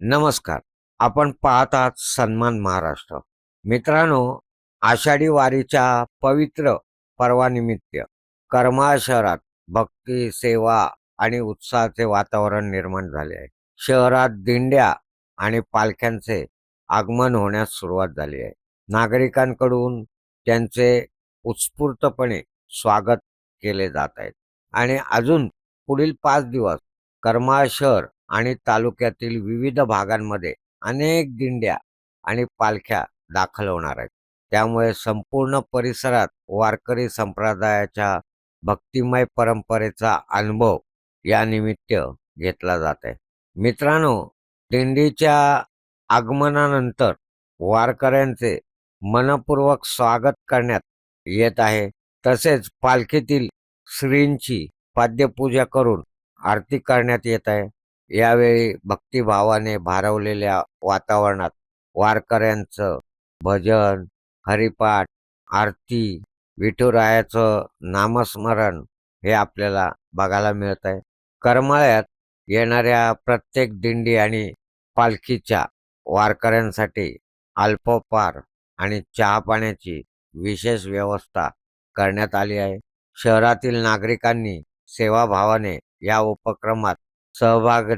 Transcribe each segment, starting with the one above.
नमस्कार. आपण पाहत आहात सन्मान महाराष्ट्र. मित्रांनो, आषाढी वारीच्या पवित्र पर्वानिमित्त करमाळ शहरात भक्ती, सेवा आणि उत्साहाचे वातावरण निर्माण झाले आहे. शहरात दिंड्या आणि पालख्यांचे आगमन होण्यास सुरुवात झाली आहे. नागरिकांकडून त्यांचे उत्स्फूर्तपणे स्वागत केले जात आहेत आणि अजून पुढील 5 दिवस करमाळ शहर आणि तालुक्यातील विविध भागांमध्ये अनेक दिंड्या आणि पालख्या दाखल होणार आहेत. त्यामुळे संपूर्ण परिसरात वारकरी संप्रदायाच्या भक्तिमय परंपरेचा अनुभव या निमित्त घेतला जात आहे. मित्रांनो, दिंडीच्या आगमनानंतर वारकऱ्यांचे मनपूर्वक स्वागत करण्यात येत आहे. तसेच पालखीतील श्रींची पाद्यपूजा करून आरती करण्यात येत आहे. यावेळी भक्तिभावाने भारावलेल्या वातावरणात वारकऱ्यांचं भजन, हरिपाठ, आरती, विठुरायाचं नामस्मरण हे आपल्याला बघायला मिळत आहे. करमाळ्यात येणाऱ्या प्रत्येक दिंडी आणि पालखीच्या वारकऱ्यांसाठी अल्पोपहार आणि चहा पाण्याची विशेष व्यवस्था करण्यात आली आहे. शहरातील नागरिकांनी सेवाभावाने या उपक्रमात सहभाग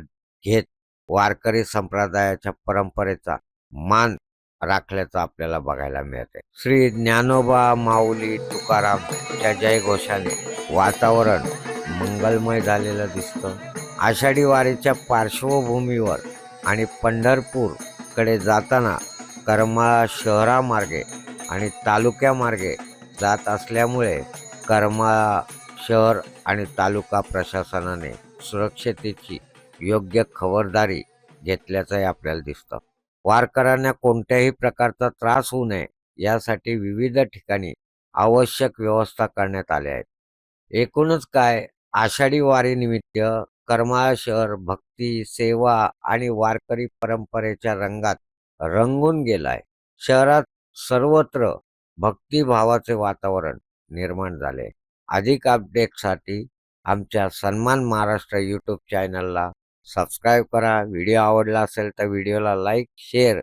घेत वारकरी संप्रदायाच्या परंपरेचा मान राखल्याचं आपल्याला बघायला मिळते. श्री ज्ञानोबा माऊली तुकारामच्या जयघोषाने वातावरण मंगलमय झालेलं दिसतं. आषाढी वारीच्या पार्श्वभूमीवर आणि पंढरपूरकडे जाताना करमाळ शहरामार्गे आणि तालुक्यामार्गे जात असल्यामुळे करमाळ शहर आणि तालुका प्रशासनाने सुरक्षतेची योग्य खबरदारी घेतल्याचंही आपल्याला दिसतं. वारकऱ्यांना कोणत्याही प्रकारचा त्रास होऊ नये यासाठी विविध ठिकाणी आवश्यक व्यवस्था करण्यात आल्या आहेत. एकूणच काय, आषाढी वारीनिमित्त करमाळ शहर भक्ती, सेवा आणि वारकरी परंपरेच्या रंगात रंगून गेलं आहे. शहरात सर्वत्र भक्तिभावाचे वातावरण निर्माण झाले. अधिक अपडेटसाठी आमच्या सन्मान महाराष्ट्र यूट्यूब चॅनलला सबस्क्राईब करा. व्हिडिओ आवडला असेल तर व्हिडिओला लाईक, शेअर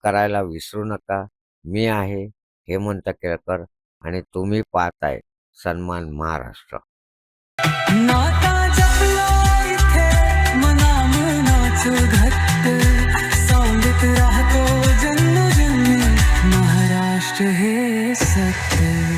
करायला विसरू नका. मी आहे हेमंत केळकर आणि तुम्ही पाहताय सन्मान महाराष्ट्र. नाता जपला इथे मनामनाचं घट्ट, सांगत राहतो जन्मोजन्मी महाराष्ट्र हे सत्य.